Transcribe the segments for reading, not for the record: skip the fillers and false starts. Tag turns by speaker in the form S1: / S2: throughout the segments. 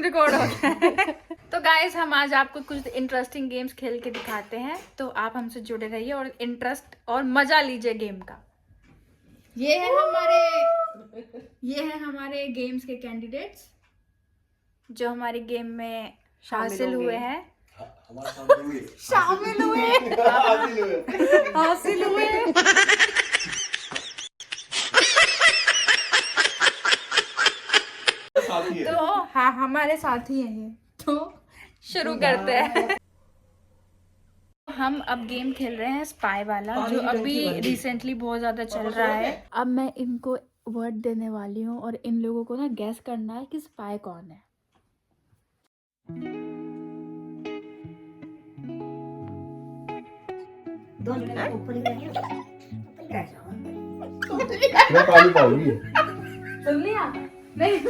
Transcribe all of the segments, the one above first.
S1: Screen record हो गया। तो गाइस हम आज आपको कुछ इंटरेस्टिंग गेम्स खेल के दिखाते हैं, तो आप हमसे जुड़े रहिए और इंटरेस्ट और मजा लीजिए गेम का। ये है हमारे गेम्स के कैंडिडेट्स जो हमारे गेम में हासिल हुए हैं। शामिल हुए हासिल हुए। तो हाँ हमारे साथी हैं ये, तो शुरू करते हैं। हम अब गेम खेल रहे हैं स्पाई वाला, जो अभी रिसेंटली बहुत ज्यादा चल रहा है। अब मैं इनको वर्ड देने वाली हूँ और इन लोगों को ना गैस करना है कि स्पाई कौन है।
S2: मैं पानी पाऊंगी।
S1: सुन लिया? नहीं
S3: मैं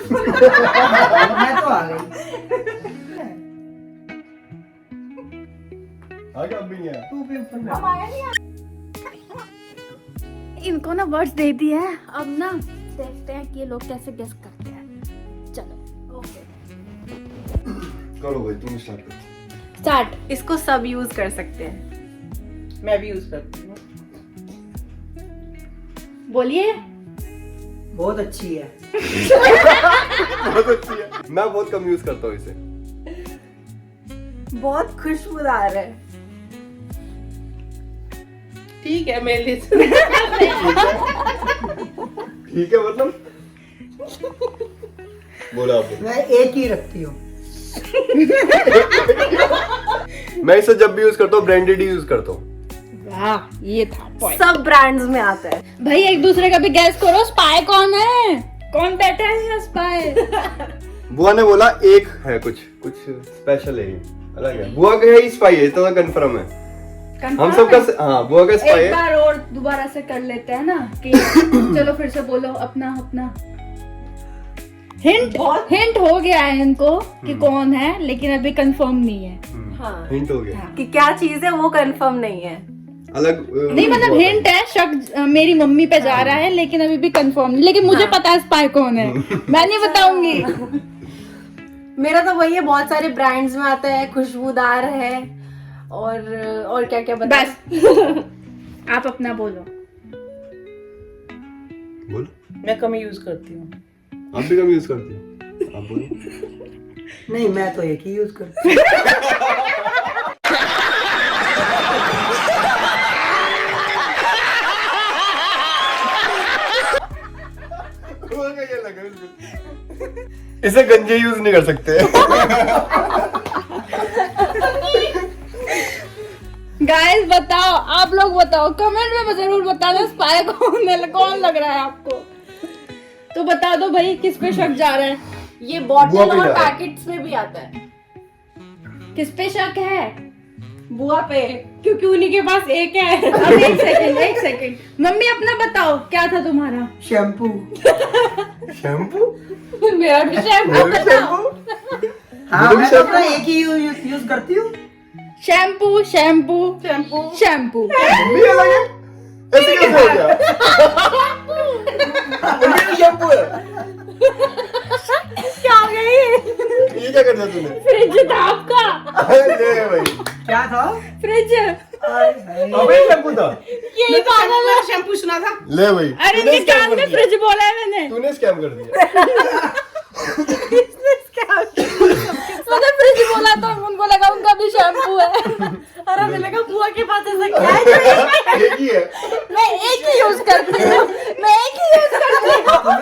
S3: तो आ गई।
S2: आगे अब भी नहीं आया।
S3: तू भी ऊपर
S1: हम आया नहीं आ... इनको ना वर्ड्स दे दिए हैं, अब ना देखते हैं कि ये लोग कैसे गेस करते हैं। चलो ओके
S2: करो भाई, तुम स्टार्ट करो।
S1: स्टार्ट।
S4: इसको सब यूज कर सकते हैं।
S3: मैं भी यूज करती हूँ।
S1: बोलिए।
S3: बहुत अच्छी है।
S2: बहुत अच्छी है। मैं बहुत कम यूज करता हूँ इसे।
S4: बहुत खुशबूदार है। ठीक है मेरे लिए।
S2: ठीक है मतलब बोला आपने।
S3: मैं एक ही रखती हूँ।
S2: मैं इसे जब भी यूज करता हूँ ब्रांडेड ही यूज करता हूँ।
S1: वाह ये था पॉइंट।
S4: सब ब्रांड्स में आता है।
S1: भाई एक दूसरे का भी गैस करो, स्पाई कौन है? कौन बैठा है यहाँ स्पाई?
S2: बुआ ने बोला एक है, कुछ स्पेशल है, ये अलग है। बुआ का है स्पाई है, इतना कंफर्म है। हम सबका हाँ बुआ का स्पाई
S1: एक
S2: है।
S1: बार और दोबारा से कर लेते हैं ना कि चलो फिर से बोलो अपना अपना हिंट हो गया है इनको कि कौन है, लेकिन अभी कंफर्म नहीं है।
S4: हाँ
S2: हिंट हो गया।
S4: कि क्या चीज है वो कंफर्म नहीं है।
S2: अलग
S1: नहीं मतलब हिंट है, शक मेरी मम्मी पे जा रहा है, लेकिन अभी भी कंफर्म नहीं। लेकिन मुझे पता है स्पाई कौन है, मैं नहीं बताऊंगी।
S4: मेरा तो वही है, बहुत सारे ब्रांड्स में आता है, खुशबूदार है और क्या क्या बता।
S1: बस आप अपना बोलो।
S2: बोल।
S3: मैं कम यूज करती हूँ।
S2: आप भी कम यूज करती हो? आप बोलो।
S3: नहीं मैं तो एक ही यूज करती हूँ।
S2: इसे गंजे यूज नहीं कर सकते।
S1: गाइस बताओ, आप लोग बताओ, कमेंट में जरूर बताना स्पाई कौन लग रहा है आपको। तो बता दो भाई किस पे शक जा रहा है।
S4: ये
S2: बुआ
S4: बॉटल
S2: पे
S4: और
S2: जा रहा है।
S4: पैकेट्स में भी आता है।
S1: किस पे शक है?
S4: बुआ पे।
S1: क्योंकि उन्हीं के पास एक है। अब एक सेकंड मम्मी अपना बताओ क्या था तुम्हारा?
S3: शैम्पू।
S2: शैम्पू?
S1: मेरा भी शैम्पू बताओ।
S3: हाँ मैं तो अपना एक ही यूज करती हूँ।
S1: Shampoo shampoo
S4: shampoo.
S1: शैम्पू।
S2: भी अलग है? ऐसे कैसे हो गया? उनके भी शैम्पू है।
S1: क्या हो गई?
S2: ये क्या कर दिया तूने?
S1: फ्रिज था आपका।
S2: ले भाई।
S3: क्या था?
S1: फ्रिज।
S2: अबे शैम्पू था।
S1: यही पागल है।
S3: शैम्पू सुना था।
S2: ले भाई।
S1: अरे
S2: तूने
S1: इनके
S2: स्कैम
S1: कान
S2: कर
S1: में
S2: दिया।
S1: फ्रिज बोला है मैंने।
S2: तूने स्कैम कर दिया।
S1: मैंने फ्रिज बोला तो उनको लगा उनका भी शैम्पू है।
S4: अरे मैंने कहा बुआ के पास ऐसा क्या है?
S2: एक ही है।
S1: मैं एक ही यूज करती हूँ।
S3: मैं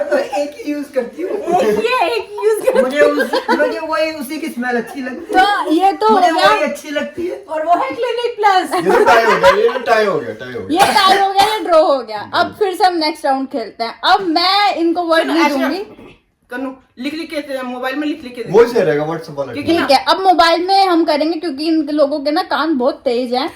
S3: तो एक ही यूज करती हूँ।
S4: एक यूज कर।
S3: मुझे वही उसी की स्मेल अच्छी लगती है।
S1: तो ये तो हो
S3: मुझे
S1: गया,
S3: वही अच्छी लगती है।
S4: और वो है क्लिनिक प्लस।
S2: ये तो टाई हो गया, ये टाई हो गया, टाई हो गया।
S1: ये टाई हो गया, ये ड्रॉ हो गया। अब फिर से हम नेक्स्ट राउंड खेलते हैं। अब मैं इनको वर्ड नहीं दूंगी।
S3: कन्नू लिख के मोबाइल में लिख के
S2: वो सही रहेगा व्हाट्सएप वाला।
S1: ठीक है, अब मोबाइल में हम करेंगे क्योंकि इन लोगों के ना कान बहुत तेज हैं,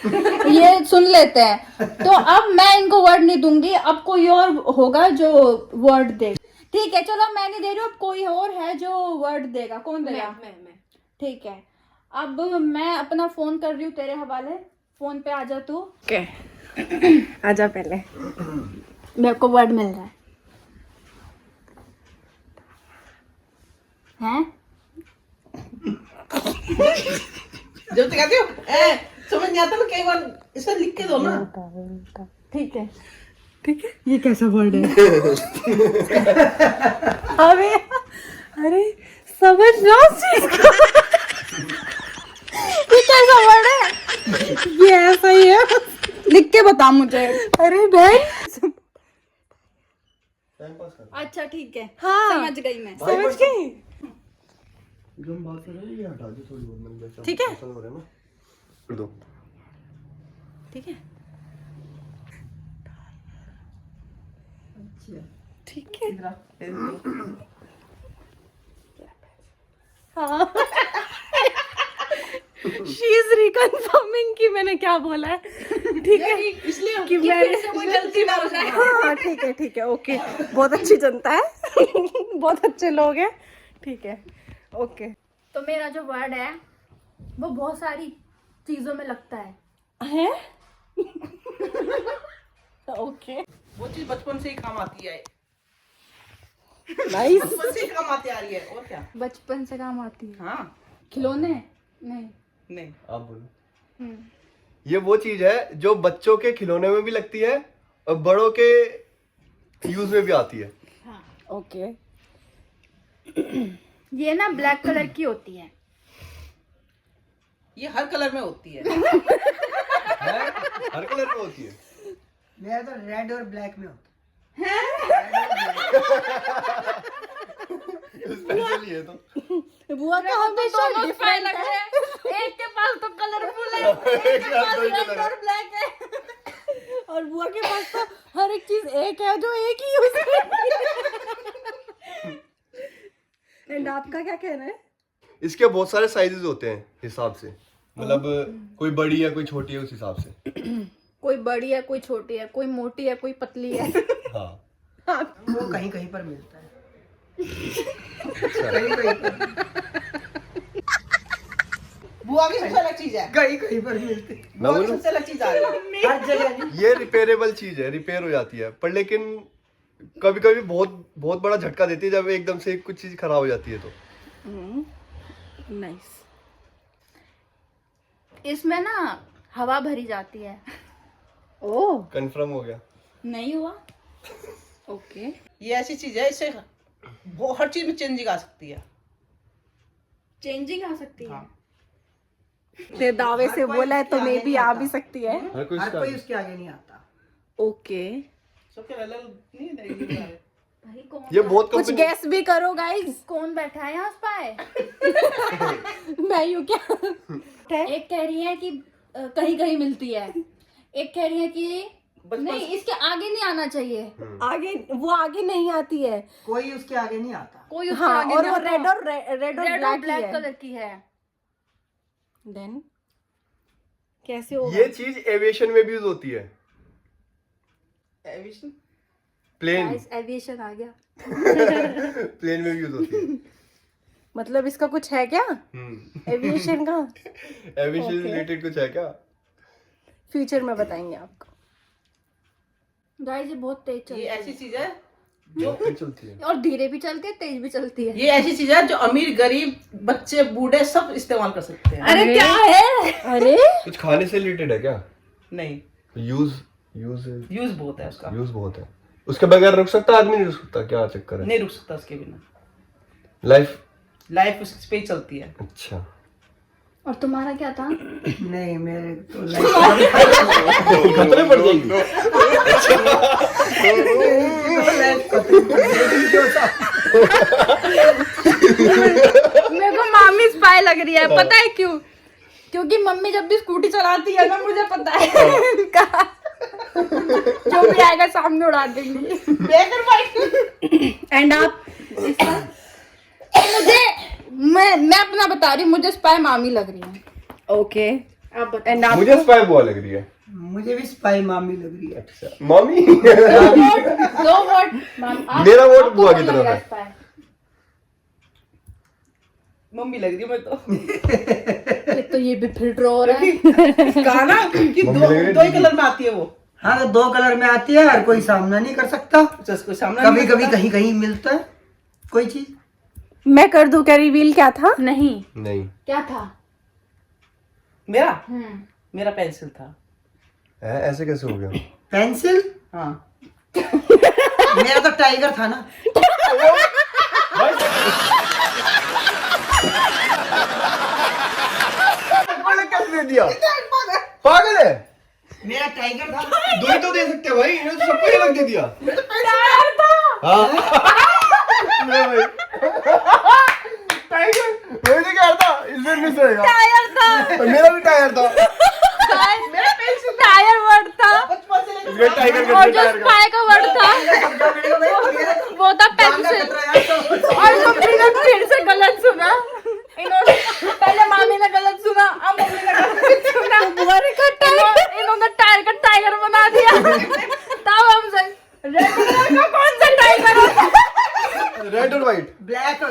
S1: ये सुन लेते हैं। तो अब मैं इनको वर्ड नहीं दूंगी, अब कोई और होगा जो वर्ड दे। ठीक है चलो मैं नहीं दे रही हूँ, अब कोई और है जो वर्ड देगा। कौन देगा?
S4: मैं
S1: ठीक है, अब मैं अपना फोन कर रही हूँ तेरे हवाले। फोन पे आ जा तू।
S4: ओके आजा पहले।
S1: मेरे को वर्ड मिल रहा है?
S3: जब तक कहते हो समझ नहीं आता तो कई बार इसमें लिख के दो ना।
S4: ठीक है।
S3: ये कैसा वर्ड है?
S4: अरे समझ लो उस चीज को। ये कैसा वर्ड है? ये ऐसा ही है। लिख के बता मुझे। अरे बहन
S1: अच्छा ठीक है,
S4: हाँ
S1: समझ गई मैं।
S4: समझ गई।
S2: जो हम बात कर रहे हैं ये हटा दो थोड़ी बहुत, मैंने वैसा
S4: ठीक है।
S2: पसंद हो रहा है ना, कर दो।
S4: ठीक है ठीक है। हाँ शी इज रिकन्फर्मिंग कि मैंने क्या बोला है। ठीक है
S3: इसलिए
S4: कि मैं
S1: कोई गलती ना हो जाए।
S4: हाँ ठीक है ओके। बहुत अच्छी जनता है। बहुत अच्छे लोग हैं। ठीक है ओके।
S1: तो मेरा जो वर्ड है वो बहुत सारी चीजों में लगता है।
S4: है ओके
S3: वो चीज बचपन से ही काम आती है।
S4: नाइस।
S3: बचपन से ही काम आती आ रही है और क्या।
S1: बचपन से काम आती है।
S3: हाँ
S1: खिलौने नहीं।
S3: नहीं
S2: आप बोलो। ये वो चीज है जो बच्चों के खिलौने में भी लगती है और बड़ों के यूज में भी आती है।
S4: ओके
S1: ये ना ब्लैक कलर की होती है।
S3: ये हर कलर में होती है।
S2: हर कलर में होती है।
S3: मेरा तो रेड और ब्लैक में होता
S2: स्पेशल है तो।
S4: बुआ का हमेशा
S1: दोनों स्पाई
S4: डिफरेंट
S1: लग
S4: है।
S1: रहे हैं। एक के पास तो कलरफुल है,
S2: एक के पास दो ही
S1: रेड
S2: कलर
S1: और ब्लैक है।
S4: और बुआ के पास तो हर एक चीज एक है जो एक ही यूज करती है। एंड आपका क्या कहना है?
S2: इसके बहुत सारे साइजेस होते हैं हिसाब से, मतलब कोई बड़ी है कोई छोटी है उस हिसाब से।
S1: कोई बड़ी है, कोई छोटी है, कोई मोटी है, कोई पतली है।
S2: हाँ
S3: वो कहीं कहीं पर मिलता है। बुआ की सबसे अलग चीज है। कहीं कहीं पर मिलती है।
S2: मैं
S3: बुआ की
S2: बोलूं?
S3: सबसे अलग चीज आ रही है हर जगह।
S2: ये रिपेयरेबल चीज है, रिपेयर हो जाती है, पर लेकिन कभी कभी बहुत बहुत बड़ा झटका देती है जब एकदम से कुछ चीज खराब हो जाती है तो।
S4: नाइस।
S1: इसमें ना हवा भरी जाती है।
S4: ओह
S2: कंफर्म हो गया।
S1: नहीं हुआ?
S4: ओके।
S3: ये ऐसी चीज है इससे वो हर चीज में चेंजिंग आ सकती है।
S1: चेंजिंग आ सकती है।
S3: हाँ।
S4: ते दावे से बोला है तो मे भी आ भी सकती है।
S2: हर कोई इसका
S3: उसके आगे नहीं आता।
S4: ओके
S3: सबके अलग नहीं नहीं
S1: भाई कौन
S2: ये बहुत
S4: कुछ
S2: कंपनी
S4: गैस भी करो गाइस।
S1: कौन बैठा है यहाँ स्पाई?
S4: मैं यूं क्या?
S1: एक कह रही है कि कहीं कहीं मिलती है, एक कह रही है कि नहीं इसके आगे नहीं आना चाहिए।
S4: आगे वो आगे नहीं आती है।
S3: कोई उसके आगे नहीं आता।
S1: कोई उसके
S4: हाँ
S1: आगे
S4: और
S1: नहीं
S4: वो
S1: आता।
S4: रेड और
S1: रेड और
S4: ब्लैक
S1: ब्लैक
S4: है।
S1: कलर की है।
S4: देन कैसे होगा?
S2: ये चीज एविएशन में भी यूज होती है। प्लेन
S1: एविएशन आ गया।
S2: प्लेन में भी यूज होती है।
S4: मतलब इसका कुछ है क्या? एविएशन का
S2: एविएशन रिलेटेड कुछ है क्या?
S4: फ्यूचर में बताएंगे आपको।
S1: गाइस ये बहुत तेज चलती
S3: ये
S1: है
S3: ऐसी चीज है
S2: जो चलती है।
S1: और धीरे भी चलती है, तेज भी चलती है।
S3: ये ऐसी चीज है जो अमीर गरीब बच्चे बूढ़े सब इस्तेमाल कर सकते हैं।
S1: अरे क्या है?
S4: अरे
S2: कुछ खाने से रिलेटेड है क्या?
S3: नहीं
S2: यूज
S3: यूज बहुत है उसका।
S2: यूज बहुत है। उसके बगैर रुक सकता आदमी? नहीं रुक सकता, क्या चक्कर है?
S3: नहीं रुक सकता उसके बिना।
S2: लाइफ
S3: उस पे ही चलती है।
S2: अच्छा।
S1: और तुम्हारा क्या था?
S3: नहीं मेरे तो
S2: खतरे पड़ जाएंगे।
S1: मेरे को मामी स्पाई लग रही है, पता है क्यों? क्योंकि मम्मी जब भी स्कूटी चलाती है ना मुझे पता है जो भी आएगा सामने उड़ा देंगी। एंड आप मुझे मैं अपना बता रही हूँ, मुझे स्पाई मामी लग रही है।
S4: ओके
S1: आप बताएं।
S4: एंड आप
S2: मुझे स्पाई बुआ लग रही है।
S3: मुझे भी स्पाई मामी लग रही है।
S2: अच्छा मम्मी।
S1: दो वोट
S2: मेरा वोट बुआ की तरफ है।
S3: मम्मी लग रही है मैं तो।
S1: तो ये भी फिर ड्रॉ हो रहा है।
S3: कहा ना कि
S2: मम्मी
S3: दो
S2: लग रही है
S3: दो ही कलर में आती है वो।
S5: हाँ तो 2 कलर में आती है, हर कोई सामना नहीं कर सकता।
S3: उसको सामने
S5: कभी कभी कहीं कहीं मिलता है कोई चीज।
S4: मैं कर दूं क्या? रिवील क्या था?
S1: नहीं
S2: नहीं
S1: क्या था?
S3: मेरा मेरा पेंसिल था।
S2: है ऐसे कैसे हो गया?
S5: पेंसिल?
S3: हाँ
S5: मेरा तो टाइगर था ना।
S2: मैंने कैसे दे दिया? पागल है।
S5: मेरा टाइगर था।
S2: दो ही तो दे सकते हैं भाई, इन्होंने तो सबको ही अलग दे दिया। हाँ भाई टाइगर वही तो कह रहा था, इसमें मिस होएगा।
S1: टायर था,
S2: और मेरा भी टायर था।
S1: टायर वर्ड था,
S2: इसमें टाइगर
S1: और जो स्पाई का वर्ड था वो था पेंसिल। और जो फिर से गलत सुना इन्होंने, पहले मामी ने गलत सुना, अब मम्मी ने गलत सुना, इन्होंने टायर का टाइगर बना दिया। तब हम से रेड कलर का कौन सा टाइगर होता है?
S2: रेड और व्हाइट।
S5: ब्लैक और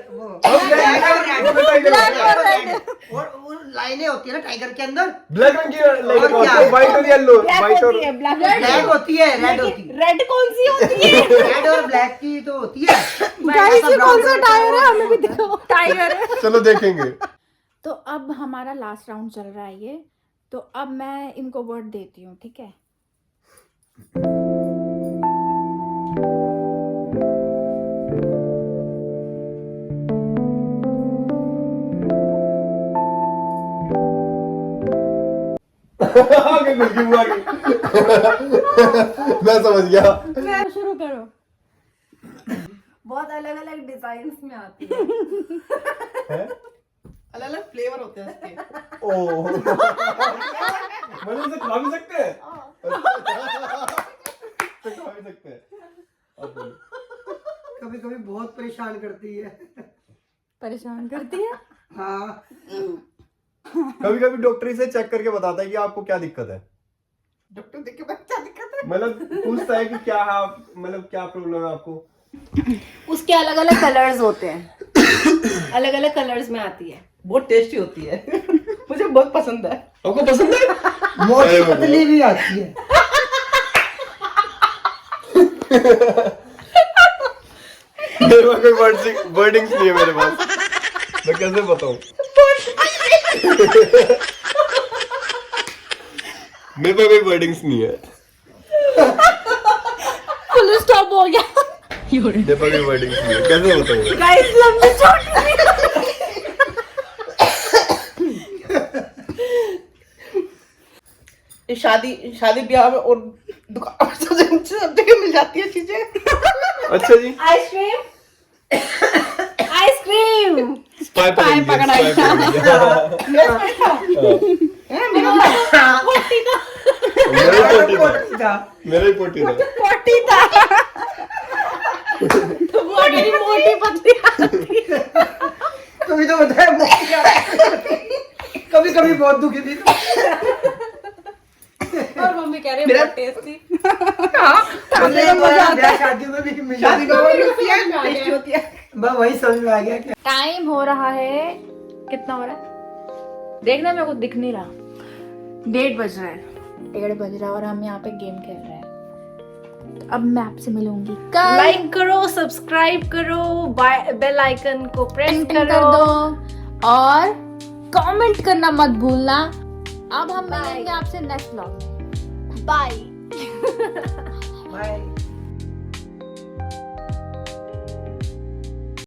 S5: वो
S2: ब्लैक और रेड।
S5: और वो लाइनें होती है ना टाइगर के अंदर।
S2: ब्लैक रंग की लाइन
S5: और क्या?
S2: होती है, व्हाइट और येलो, व्हाइट और
S5: ब्लैक होती है, रेड होती है।
S4: रेड कौन सी होती है?
S5: रेड और ब्लैक की तो होती है।
S4: गाइस ये कौन सा टायर है, हमें भी दिखाओ।
S1: टाइगर।
S2: चलो देखेंगे।
S1: तो अब हमारा लास्ट राउंड चल रहा है ये, तो अब मैं इनको वर्ड देती हूँ, ठीक है?
S2: आगे गुल्की बुआ की। मैं समझ गया।
S1: शुरू करो।
S4: बहुत अलग अलग डिजाइन में आती है।
S3: अलग अलग फ्लेवर होते हैं इसके।
S2: ओह मतलब इसे खा भी सकते हैं? तो खा भी सकते हैं। अब बोलो।
S5: कभी कभी बहुत परेशान करती है।
S1: परेशान करती है।
S5: हाँ
S2: कभी कभी डॉक्टर इसे चेक करके बताता है कि आपको क्या दिक्कत है।
S3: डॉक्टर देख के क्या दिक्कत है?
S2: मतलब पूछता है कि क्या है मतलब क्या प्रॉब्लम है आपको।
S4: उसके अलग अलग कलर्स होते हैं, अलग अलग कलर्स में आती है।
S3: बहुत टेस्टी होती है। मुझे बहुत पसंद है।
S2: आपको पसंद है?
S5: मोटी पतली भी आती है।
S2: मेरे पास कोई वर्डिंग्स नहीं है मेरे पास, मैं कैसे बताऊं? मेरे पास कोई वर्डिंग्स नहीं है।
S1: फुल स्टॉप हो गया।
S2: मेरे पास कोई वर्डिंग्स नहीं है, कैसे बताऊं?
S4: गाइस लंबी छोटी
S3: ये शादी ब्याह में और दुकान सब जगह मिल जाती है चीजें।
S2: अच्छा जी।
S4: आइसक्रीम आइसक्रीम
S2: स्पाई पकड़ा मेरा ही पोटी था।
S4: पोटी था। तो वो मेरी मोटी पतली आती है।
S5: कभी तो बताया कभी कभी बहुत दुखी थी।
S4: और मम्मी कह रही
S3: मेरा-
S4: बहुत टेस्टी।
S5: शादी में भी मिल
S3: शादी
S5: जाती
S3: में
S5: है।
S3: टेस्टी होती है।
S5: बस वही समझ में आ गया क्या।
S1: टाइम हो रहा है, कितना हो रहा है देखना, मेरे को दिख नहीं रहा। 1:30 बज रहा है, 1:30 बज रहा है और हम यहाँ पे गेम खेल रहे हैं। तो अब मैं आपसे मिलूंगी कल।
S4: लाइक करो, सब्सक्राइब करो, बेल आइकन को प्रेस
S1: टिंग टिंग
S4: करो।
S1: कर दो और कमेंट करना मत भूलना। अब हम मिलेंगे आपसे नेक्स्ट व्लॉग में। बाय।
S5: बाय।